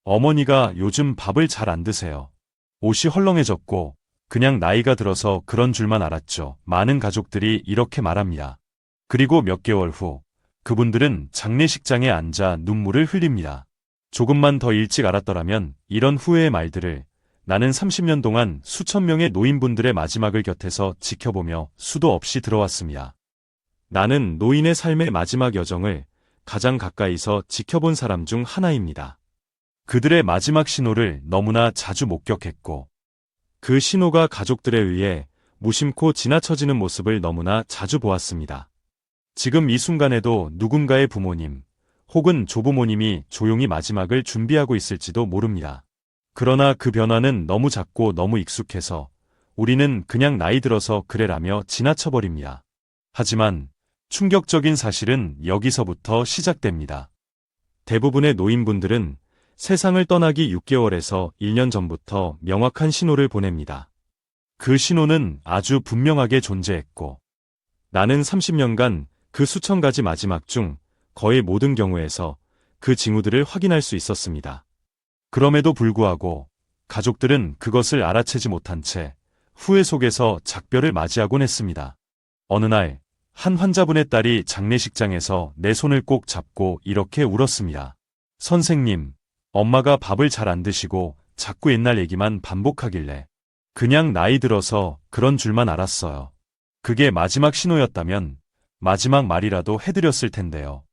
어머니가 요즘 밥을 잘 안 드세요. 옷이 헐렁해졌고 그냥 나이가 들어서 그런 줄만 알았죠. 많은 가족들이 이렇게 말합니다. 그리고 몇 개월 후 그분들은 장례식장에 앉아 눈물을 흘립니다. 조금만 더 일찍 알았더라면 이런 후회의 말들을 나는 30년 동안 수천 명의 노인분들의 마지막을 곁에서 지켜보며 수도 없이 들어왔습니다. 나는 노인의 삶의 마지막 여정을 가장 가까이서 지켜본 사람 중 하나입니다. 그들의 마지막 신호를 너무나 자주 목격했고, 그 신호가 가족들에 의해 무심코 지나쳐지는 모습을 너무나 자주 보았습니다. 지금 이 순간에도 누군가의 부모님 혹은 조부모님이 조용히 마지막을 준비하고 있을지도 모릅니다. 그러나 그 변화는 너무 작고 너무 익숙해서 우리는 그냥 나이 들어서 그래라며 지나쳐버립니다. 하지만 충격적인 사실은 여기서부터 시작됩니다. 대부분의 노인분들은 세상을 떠나기 6개월에서 1년 전부터 명확한 신호를 보냅니다. 그 신호는 아주 분명하게 존재했고, 나는 30년간 그 수천 가지 마지막 중 거의 모든 경우에서 그 징후들을 확인할 수 있었습니다. 그럼에도 불구하고 가족들은 그것을 알아채지 못한 채 후회 속에서 작별을 맞이하곤 했습니다. 어느 날, 한 환자분의 딸이 장례식장에서 내 손을 꼭 잡고 이렇게 울었습니다. 선생님, 엄마가 밥을 잘 안 드시고 자꾸 옛날 얘기만 반복하길래 그냥 나이 들어서 그런 줄만 알았어요. 그게 마지막 신호였다면 마지막 말이라도 해드렸을 텐데요.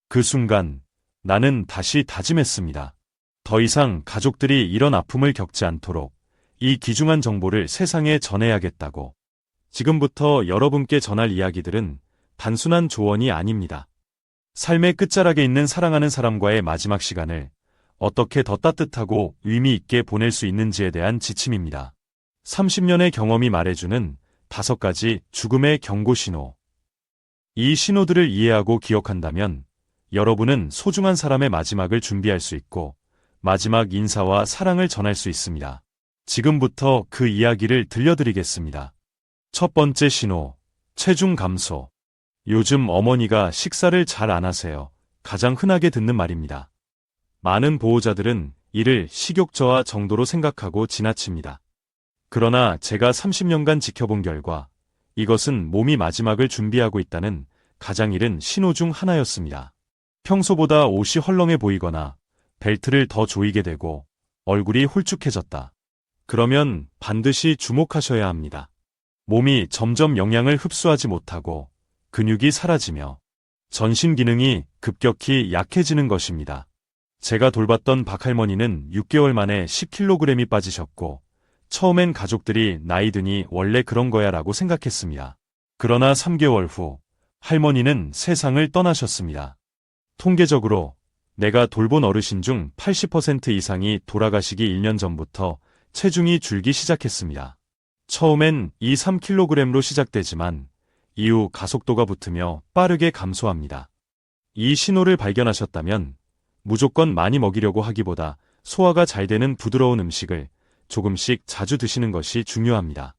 그 순간 나는 다시 다짐했습니다. 더 이상 가족들이 이런 아픔을 겪지 않도록 이 귀중한 정보를 세상에 전해야겠다고. 지금부터 여러분께 전할 이야기들은 단순한 조언이 아닙니다. 삶의 끝자락에 있는 사랑하는 사람과의 마지막 시간을 어떻게 더 따뜻하고 의미 있게 보낼 수 있는지에 대한 지침입니다. 30년의 경험이 말해주는 5가지 죽음의 경고 신호. 이 신호들을 이해하고 기억한다면 여러분은 소중한 사람의 마지막을 준비할 수 있고 마지막 인사와 사랑을 전할 수 있습니다. 지금부터 그 이야기를 들려드리겠습니다. 첫 번째 신호, 체중 감소. 요즘 어머니가 식사를 잘 안 하세요. 가장 흔하게 듣는 말입니다. 많은 보호자들은 이를 식욕 저하 정도로 생각하고 지나칩니다. 그러나 제가 30년간 지켜본 결과 이것은 몸이 마지막을 준비하고 있다는 가장 이른 신호 중 하나였습니다. 평소보다 옷이 헐렁해 보이거나 벨트를 더 조이게 되고 얼굴이 홀쭉해졌다. 그러면 반드시 주목하셔야 합니다. 몸이 점점 영양을 흡수하지 못하고 근육이 사라지며 전신 기능이 급격히 약해지는 것입니다. 제가 돌봤던 박할머니는 6개월 만에 10kg이 빠지셨고 처음엔 가족들이 나이 드니 원래 그런 거야 라고 생각했습니다. 그러나 3개월 후 할머니는 세상을 떠나셨습니다. 통계적으로 내가 돌본 어르신 중 80% 이상이 돌아가시기 1년 전부터 체중이 줄기 시작했습니다. 처음엔 2-3kg로 시작되지만 이후 가속도가 붙으며 빠르게 감소합니다. 이 신호를 발견하셨다면 무조건 많이 먹이려고 하기보다 소화가 잘 되는 부드러운 음식을 조금씩 자주 드시는 것이 중요합니다.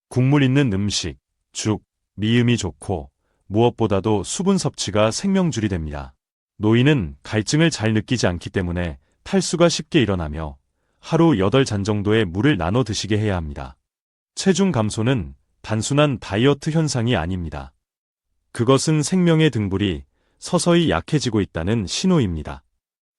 국물 있는 음식, 죽, 미음이 좋고 무엇보다도 수분 섭취가 생명줄이 됩니다. 노인은 갈증을 잘 느끼지 않기 때문에 탈수가 쉽게 일어나며 하루 8잔 정도의 물을 나눠 드시게 해야 합니다. 체중 감소는 단순한 다이어트 현상이 아닙니다. 그것은 생명의 등불이 서서히 약해지고 있다는 신호입니다.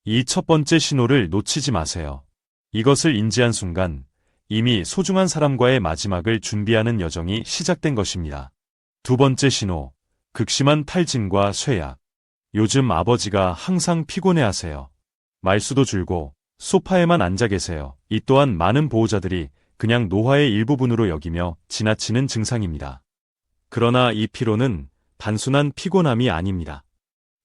이 첫 번째 신호를 놓치지 마세요. 이것을 인지한 순간 이미 소중한 사람과의 마지막을 준비하는 여정이 시작된 것입니다. 두 번째 신호, 극심한 탈진과 쇠약. 요즘 아버지가 항상 피곤해하세요. 말수도 줄고 소파에만 앉아 계세요. 이 또한 많은 보호자들이 그냥 노화의 일부분으로 여기며 지나치는 증상입니다. 그러나 이 피로는 단순한 피곤함이 아닙니다.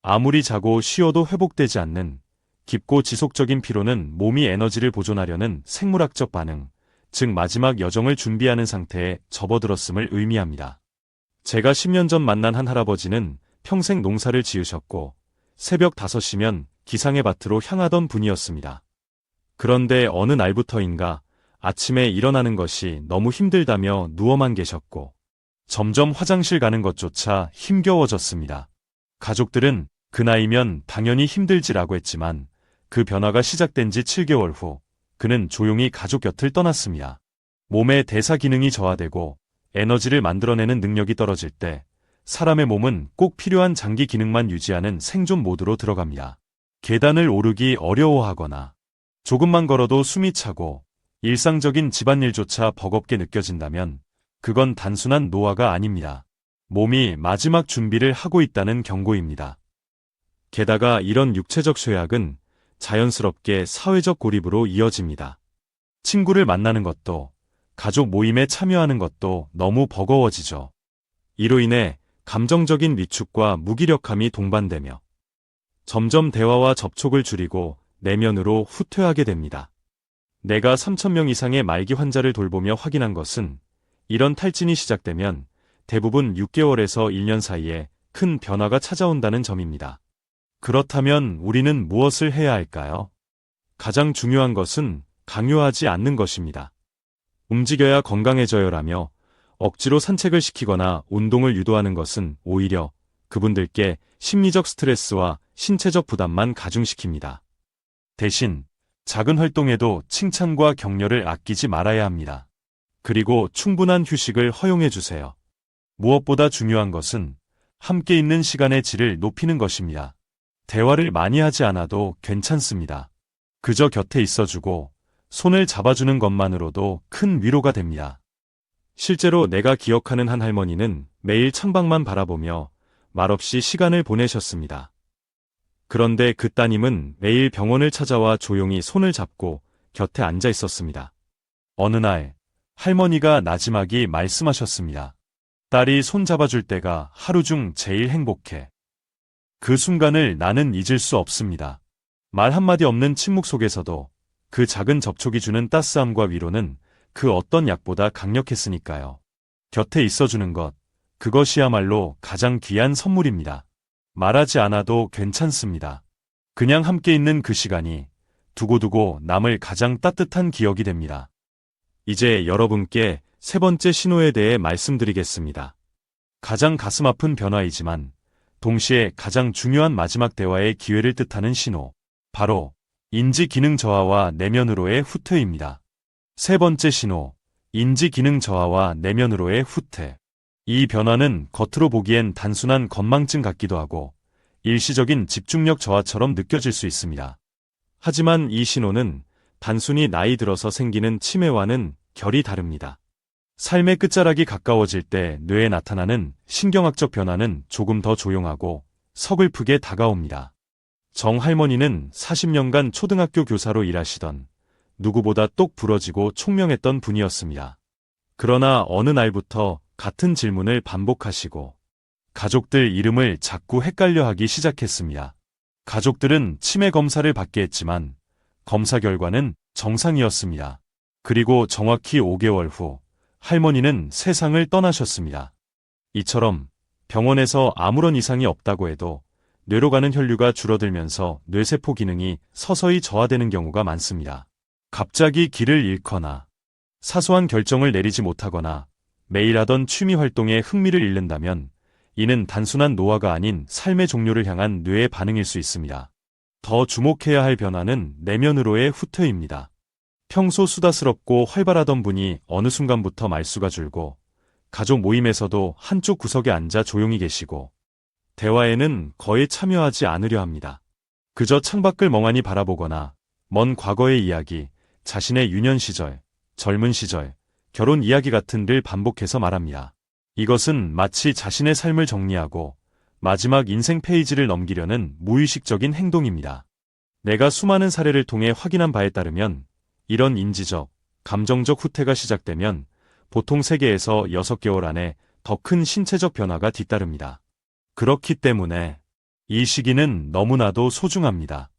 아무리 자고 쉬어도 회복되지 않는 깊고 지속적인 피로는 몸이 에너지를 보존하려는 생물학적 반응, 즉 마지막 여정을 준비하는 상태에 접어들었음을 의미합니다. 제가 10년 전 만난 한 할아버지는 평생 농사를 지으셨고 새벽 5시면 기상의 밭으로 향하던 분이었습니다. 그런데 어느 날부터인가 아침에 일어나는 것이 너무 힘들다며 누워만 계셨고 점점 화장실 가는 것조차 힘겨워졌습니다. 가족들은 그 나이면 당연히 힘들지라고 했지만 그 변화가 시작된 지 7개월 후, 그는 조용히 가족 곁을 떠났습니다. 몸의 대사 기능이 저하되고 에너지를 만들어내는 능력이 떨어질 때 사람의 몸은 꼭 필요한 장기 기능만 유지하는 생존 모드로 들어갑니다. 계단을 오르기 어려워하거나 조금만 걸어도 숨이 차고 일상적인 집안일조차 버겁게 느껴진다면 그건 단순한 노화가 아닙니다. 몸이 마지막 준비를 하고 있다는 경고입니다. 게다가 이런 육체적 쇠약은 자연스럽게 사회적 고립으로 이어집니다. 친구를 만나는 것도, 가족 모임에 참여하는 것도 너무 버거워지죠. 이로 인해 감정적인 위축과 무기력함이 동반되며 점점 대화와 접촉을 줄이고 내면으로 후퇴하게 됩니다. 내가 3,000명 이상의 말기 환자를 돌보며 확인한 것은 이런 탈진이 시작되면 대부분 6개월에서 1년 사이에 큰 변화가 찾아온다는 점입니다. 그렇다면 우리는 무엇을 해야 할까요? 가장 중요한 것은 강요하지 않는 것입니다. 움직여야 건강해져요라며 억지로 산책을 시키거나 운동을 유도하는 것은 오히려 그분들께 심리적 스트레스와 신체적 부담만 가중시킵니다. 대신 작은 활동에도 칭찬과 격려를 아끼지 말아야 합니다. 그리고 충분한 휴식을 허용해 주세요. 무엇보다 중요한 것은 함께 있는 시간의 질을 높이는 것입니다. 대화를 많이 하지 않아도 괜찮습니다. 그저 곁에 있어주고 손을 잡아주는 것만으로도 큰 위로가 됩니다. 실제로 내가 기억하는 한 할머니는 매일 창밖만 바라보며 말없이 시간을 보내셨습니다. 그런데 그 따님은 매일 병원을 찾아와 조용히 손을 잡고 곁에 앉아 있었습니다. 어느 날 할머니가 나지막이 말씀하셨습니다. 딸이 손 잡아줄 때가 하루 중 제일 행복해. 그 순간을 나는 잊을 수 없습니다. 말 한마디 없는 침묵 속에서도 그 작은 접촉이 주는 따스함과 위로는 그 어떤 약보다 강력했으니까요. 곁에 있어주는 것, 그것이야말로 가장 귀한 선물입니다. 말하지 않아도 괜찮습니다. 그냥 함께 있는 그 시간이 두고두고 남을 가장 따뜻한 기억이 됩니다. 이제 여러분께 세 번째 신호에 대해 말씀드리겠습니다. 가장 가슴 아픈 변화이지만 동시에 가장 중요한 마지막 대화의 기회를 뜻하는 신호. 바로 인지 기능 저하와 내면으로의 후퇴입니다. 세 번째 신호, 인지 기능 저하와 내면으로의 후퇴. 이 변화는 겉으로 보기엔 단순한 건망증 같기도 하고 일시적인 집중력 저하처럼 느껴질 수 있습니다. 하지만 이 신호는 단순히 나이 들어서 생기는 치매와는 결이 다릅니다. 삶의 끝자락이 가까워질 때 뇌에 나타나는 신경학적 변화는 조금 더 조용하고 서글프게 다가옵니다. 정 할머니는 40년간 초등학교 교사로 일하시던 누구보다 똑 부러지고 총명했던 분이었습니다. 그러나 어느 날부터 같은 질문을 반복하시고 가족들 이름을 자꾸 헷갈려 하기 시작했습니다. 가족들은 치매 검사를 받게 했지만 검사 결과는 정상이었습니다. 그리고 정확히 5개월 후 할머니는 세상을 떠나셨습니다. 이처럼 병원에서 아무런 이상이 없다고 해도 뇌로 가는 혈류가 줄어들면서 뇌세포 기능이 서서히 저하되는 경우가 많습니다. 갑자기 길을 잃거나 사소한 결정을 내리지 못하거나 매일 하던 취미 활동에 흥미를 잃는다면 이는 단순한 노화가 아닌 삶의 종료를 향한 뇌의 반응일 수 있습니다. 더 주목해야 할 변화는 내면으로의 후퇴입니다. 평소 수다스럽고 활발하던 분이 어느 순간부터 말수가 줄고 가족 모임에서도 한쪽 구석에 앉아 조용히 계시고 대화에는 거의 참여하지 않으려 합니다. 그저 창밖을 멍하니 바라보거나 먼 과거의 이야기, 자신의 유년 시절, 젊은 시절, 결혼 이야기 같은 를 반복해서 말합니다. 이것은 마치 자신의 삶을 정리하고 마지막 인생 페이지를 넘기려는 무의식적인 행동입니다. 내가 수많은 사례를 통해 확인한 바에 따르면 이런 인지적, 감정적 후퇴가 시작되면 보통 3개에서 6개월 안에 더 큰 신체적 변화가 뒤따릅니다. 그렇기 때문에 이 시기는 너무나도 소중합니다.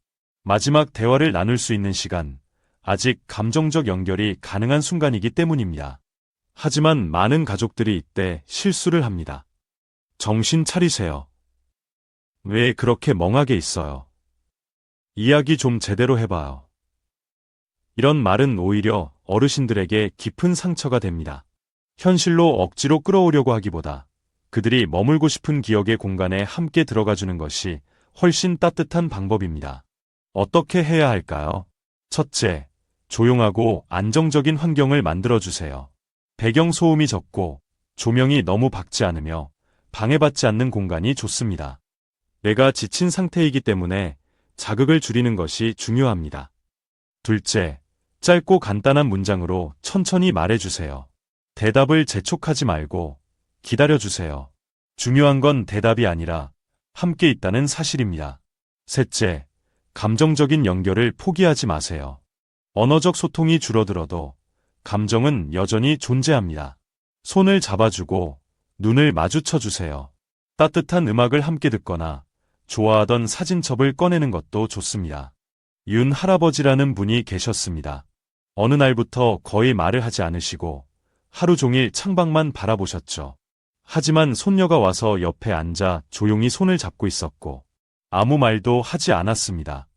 마지막 대화를 나눌 수 있는 시간, 아직 감정적 연결이 가능한 순간이기 때문입니다. 하지만 많은 가족들이 이때 실수를 합니다. 정신 차리세요. 왜 그렇게 멍하게 있어요? 이야기 좀 제대로 해봐요. 이런 말은 오히려 어르신들에게 깊은 상처가 됩니다. 현실로 억지로 끌어오려고 하기보다 그들이 머물고 싶은 기억의 공간에 함께 들어가주는 것이 훨씬 따뜻한 방법입니다. 어떻게 해야 할까요? 첫째, 조용하고 안정적인 환경을 만들어주세요. 배경 소음이 적고 조명이 너무 밝지 않으며 방해받지 않는 공간이 좋습니다. 내가 지친 상태이기 때문에 자극을 줄이는 것이 중요합니다. 둘째, 짧고 간단한 문장으로 천천히 말해주세요. 대답을 재촉하지 말고 기다려주세요. 중요한 건 대답이 아니라 함께 있다는 사실입니다. 셋째, 감정적인 연결을 포기하지 마세요. 언어적 소통이 줄어들어도 감정은 여전히 존재합니다. 손을 잡아주고 눈을 마주쳐주세요. 따뜻한 음악을 함께 듣거나 좋아하던 사진첩을 꺼내는 것도 좋습니다. 윤 할아버지라는 분이 계셨습니다. 어느 날부터 거의 말을 하지 않으시고 하루 종일 창밖만 바라보셨죠. 하지만 손녀가 와서 옆에 앉아 조용히 손을 잡고 있었고 아무 말도 하지 않았습니다.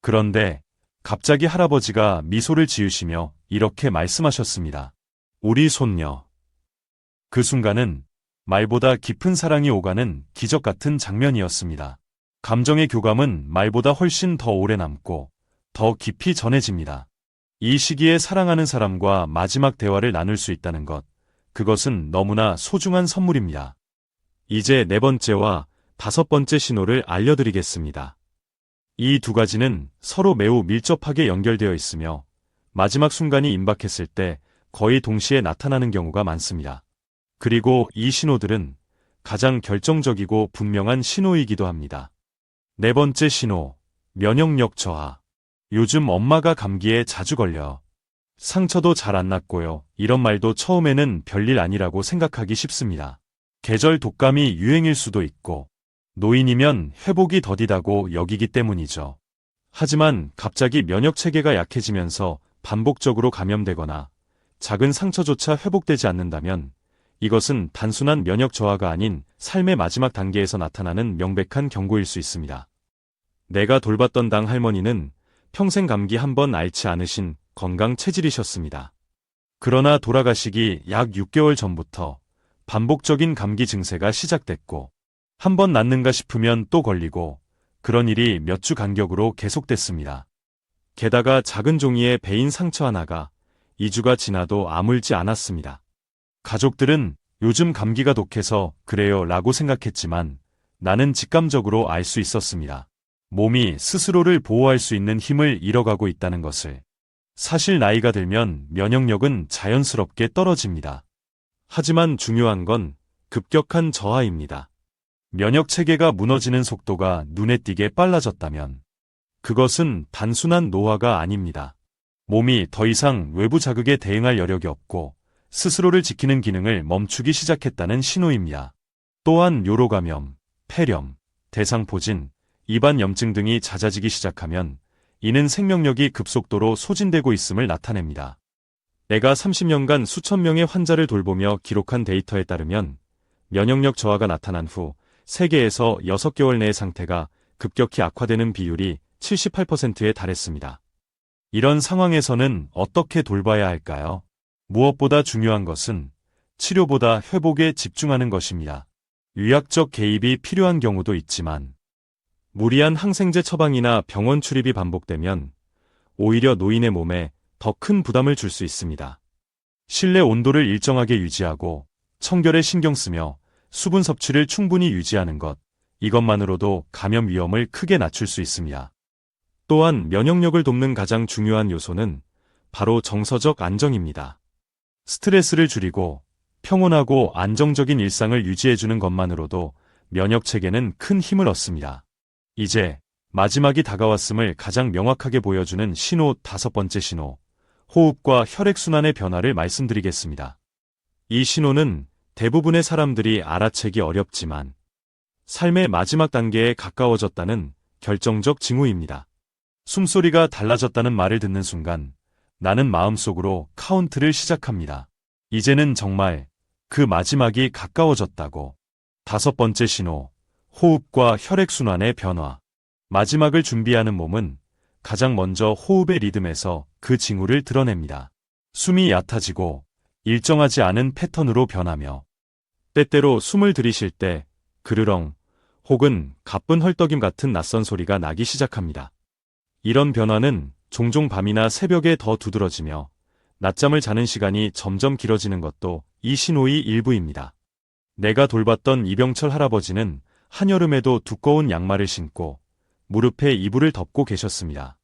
그런데 갑자기 할아버지가 미소를 지으시며 이렇게 말씀하셨습니다. 우리 손녀. 그 순간은 말보다 깊은 사랑이 오가는 기적 같은 장면이었습니다. 감정의 교감은 말보다 훨씬 더 오래 남고 더 깊이 전해집니다. 이 시기에 사랑하는 사람과 마지막 대화를 나눌 수 있다는 것, 그것은 너무나 소중한 선물입니다. 이제 네 번째와 다섯 번째 신호를 알려드리겠습니다. 이 두 가지는 서로 매우 밀접하게 연결되어 있으며 마지막 순간이 임박했을 때 거의 동시에 나타나는 경우가 많습니다. 그리고 이 신호들은 가장 결정적이고 분명한 신호이기도 합니다. 네 번째 신호, 면역력 저하. 요즘 엄마가 감기에 자주 걸려요. 상처도 잘 안 낫고요. 이런 말도 처음에는 별일 아니라고 생각하기 쉽습니다. 계절 독감이 유행일 수도 있고 노인이면 회복이 더디다고 여기기 때문이죠. 하지만 갑자기 면역체계가 약해지면서 반복적으로 감염되거나 작은 상처조차 회복되지 않는다면 이것은 단순한 면역 저하가 아닌 삶의 마지막 단계에서 나타나는 명백한 경고일 수 있습니다. 내가 돌봤던 당 할머니는 평생 감기 한 번 앓지 않으신 건강 체질이셨습니다. 그러나 돌아가시기 약 6개월 전부터 반복적인 감기 증세가 시작됐고 한 번 낫는가 싶으면 또 걸리고 그런 일이 몇 주 간격으로 계속됐습니다. 게다가 작은 종이에 베인 상처 하나가 2주가 지나도 아물지 않았습니다. 가족들은 요즘 감기가 독해서 그래요 라고 생각했지만 나는 직감적으로 알 수 있었습니다. 몸이 스스로를 보호할 수 있는 힘을 잃어가고 있다는 것을. 사실 나이가 들면 면역력은 자연스럽게 떨어집니다. 하지만 중요한 건 급격한 저하입니다. 면역 체계가 무너지는 속도가 눈에 띄게 빨라졌다면 그것은 단순한 노화가 아닙니다. 몸이 더 이상 외부 자극에 대응할 여력이 없고 스스로를 지키는 기능을 멈추기 시작했다는 신호입니다. 또한 요로감염, 폐렴, 대상포진, 입안염증 등이 잦아지기 시작하면 이는 생명력이 급속도로 소진되고 있음을 나타냅니다. 내가 30년간 수천 명의 환자를 돌보며 기록한 데이터에 따르면 면역력 저하가 나타난 후 세계에서 6개월 내의 상태가 급격히 악화되는 비율이 78%에 달했습니다. 이런 상황에서는 어떻게 돌봐야 할까요? 무엇보다 중요한 것은 치료보다 회복에 집중하는 것입니다. 의학적 개입이 필요한 경우도 있지만 무리한 항생제 처방이나 병원 출입이 반복되면 오히려 노인의 몸에 더 큰 부담을 줄 수 있습니다. 실내 온도를 일정하게 유지하고 청결에 신경 쓰며 수분 섭취를 충분히 유지하는 것, 이것만으로도 감염 위험을 크게 낮출 수 있습니다. 또한 면역력을 돕는 가장 중요한 요소는 바로 정서적 안정입니다. 스트레스를 줄이고 평온하고 안정적인 일상을 유지해주는 것만으로도 면역 체계는 큰 힘을 얻습니다. 이제 마지막이 다가왔음을 가장 명확하게 보여주는 신호 다섯 번째 신호, 호흡과 혈액순환의 변화를 말씀드리겠습니다. 이 신호는 대부분의 사람들이 알아채기 어렵지만 삶의 마지막 단계에 가까워졌다는 결정적 징후입니다. 숨소리가 달라졌다는 말을 듣는 순간 나는 마음속으로 카운트를 시작합니다. 이제는 정말 그 마지막이 가까워졌다고. 다섯 번째 신호, 호흡과 혈액순환의 변화. 마지막을 준비하는 몸은 가장 먼저 호흡의 리듬에서 그 징후를 드러냅니다. 숨이 얕아지고 일정하지 않은 패턴으로 변하며 때때로 숨을 들이쉴 때 그르렁 혹은 가쁜 헐떡임 같은 낯선 소리가 나기 시작합니다. 이런 변화는 종종 밤이나 새벽에 더 두드러지며 낮잠을 자는 시간이 점점 길어지는 것도 이 신호의 일부입니다. 내가 돌봤던 이병철 할아버지는 한여름에도 두꺼운 양말을 신고 무릎에 이불을 덮고 계셨습니다.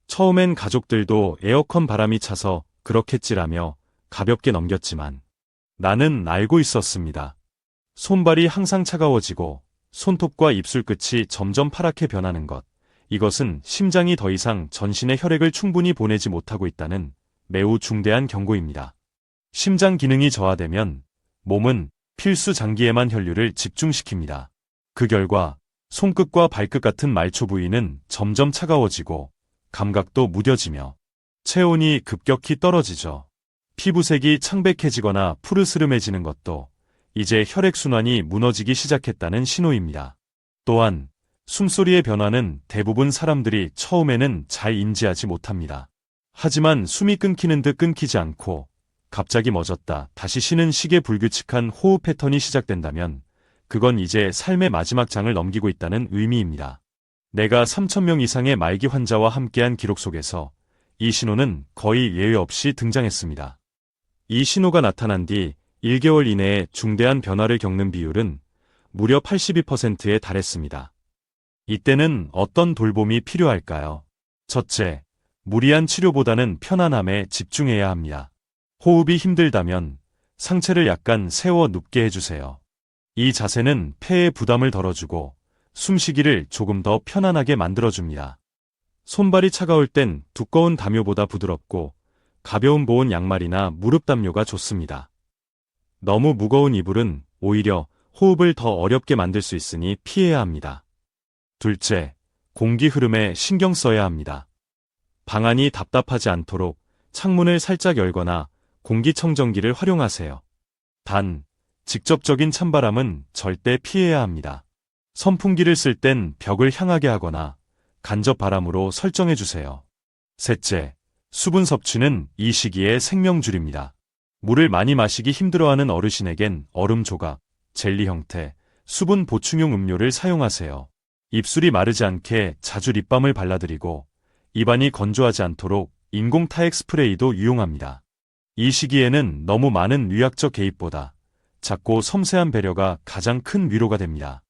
처음엔 가족들도 에어컨 바람이 차서 그렇겠지라며 가볍게 넘겼지만 나는 알고 있었습니다. 손발이 항상 차가워지고 손톱과 입술 끝이 점점 파랗게 변하는 것. 이것은 심장이 더 이상 전신의 혈액을 충분히 보내지 못하고 있다는 매우 중대한 경고입니다. 심장 기능이 저하되면 몸은 필수 장기에만 혈류를 집중시킵니다. 그 결과 손끝과 발끝 같은 말초 부위는 점점 차가워지고 감각도 무뎌지며 체온이 급격히 떨어지죠. 피부색이 창백해지거나 푸르스름해지는 것도 이제 혈액순환이 무너지기 시작했다는 신호입니다. 또한 숨소리의 변화는 대부분 사람들이 처음에는 잘 인지하지 못합니다. 하지만 숨이 끊기는 듯 끊기지 않고 갑자기 멎었다 다시 쉬는 식의 불규칙한 호흡 패턴이 시작된다면 그건 이제 삶의 마지막 장을 넘기고 있다는 의미입니다. 내가 3,000명 이상의 말기 환자와 함께한 기록 속에서 이 신호는 거의 예외 없이 등장했습니다. 이 신호가 나타난 뒤 1개월 이내에 중대한 변화를 겪는 비율은 무려 82%에 달했습니다. 이때는 어떤 돌봄이 필요할까요? 첫째, 무리한 치료보다는 편안함에 집중해야 합니다. 호흡이 힘들다면 상체를 약간 세워 눕게 해주세요. 이 자세는 폐의 부담을 덜어주고 숨쉬기를 조금 더 편안하게 만들어줍니다. 손발이 차가울 땐 두꺼운 담요보다 부드럽고 가벼운 보온 양말이나 무릎 담요가 좋습니다. 너무 무거운 이불은 오히려 호흡을 더 어렵게 만들 수 있으니 피해야 합니다. 둘째, 공기 흐름에 신경 써야 합니다. 방 안이 답답하지 않도록 창문을 살짝 열거나 공기청정기를 활용하세요. 단, 직접적인 찬바람은 절대 피해야 합니다. 선풍기를 쓸 땐 벽을 향하게 하거나 간접 바람으로 설정해 주세요. 셋째, 수분 섭취는 이 시기의 생명줄입니다. 물을 많이 마시기 힘들어하는 어르신에겐 얼음 조각, 젤리 형태, 수분 보충용 음료를 사용하세요. 입술이 마르지 않게 자주 립밤을 발라드리고 입안이 건조하지 않도록 인공 타액 스프레이도 유용합니다. 이 시기에는 너무 많은 의학적 개입보다 작고 섬세한 배려가 가장 큰 위로가 됩니다.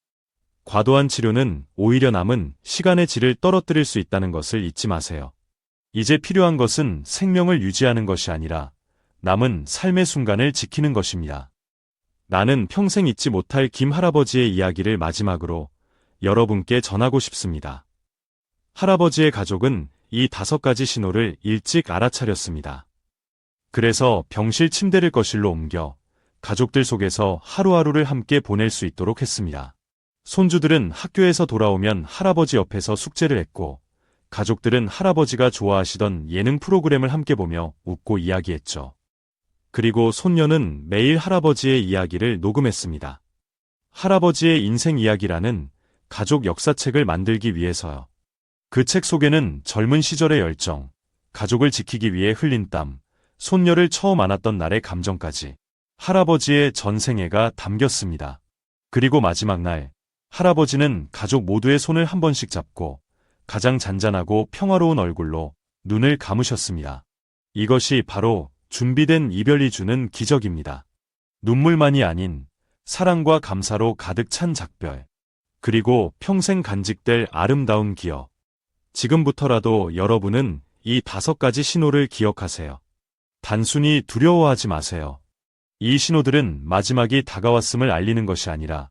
과도한 치료는 오히려 남은 시간의 질을 떨어뜨릴 수 있다는 것을 잊지 마세요. 이제 필요한 것은 생명을 유지하는 것이 아니라 남은 삶의 순간을 지키는 것입니다. 나는 평생 잊지 못할 김 할아버지의 이야기를 마지막으로 여러분께 전하고 싶습니다. 할아버지의 가족은 이 5가지 신호를 일찍 알아차렸습니다. 그래서 병실 침대를 거실로 옮겨 가족들 속에서 하루하루를 함께 보낼 수 있도록 했습니다. 손주들은 학교에서 돌아오면 할아버지 옆에서 숙제를 했고 가족들은 할아버지가 좋아하시던 예능 프로그램을 함께 보며 웃고 이야기했죠. 그리고 손녀는 매일 할아버지의 이야기를 녹음했습니다. 할아버지의 인생 이야기라는 가족 역사책을 만들기 위해서요. 그 책 속에는 젊은 시절의 열정, 가족을 지키기 위해 흘린 땀, 손녀를 처음 안았던 날의 감정까지 할아버지의 전생애가 담겼습니다. 그리고 마지막 날, 할아버지는 가족 모두의 손을 한 번씩 잡고 가장 잔잔하고 평화로운 얼굴로 눈을 감으셨습니다. 이것이 바로 준비된 이별이 주는 기적입니다. 눈물만이 아닌 사랑과 감사로 가득 찬 작별, 그리고 평생 간직될 아름다운 기억. 지금부터라도 여러분은 이 5가지 신호를 기억하세요. 단순히 두려워하지 마세요. 이 신호들은 마지막이 다가왔음을 알리는 것이 아니라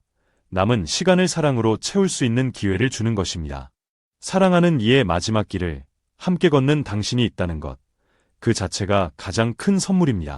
남은 시간을 사랑으로 채울 수 있는 기회를 주는 것입니다. 사랑하는 이의 마지막 길을 함께 걷는 당신이 있다는 것, 그 자체가 가장 큰 선물입니다.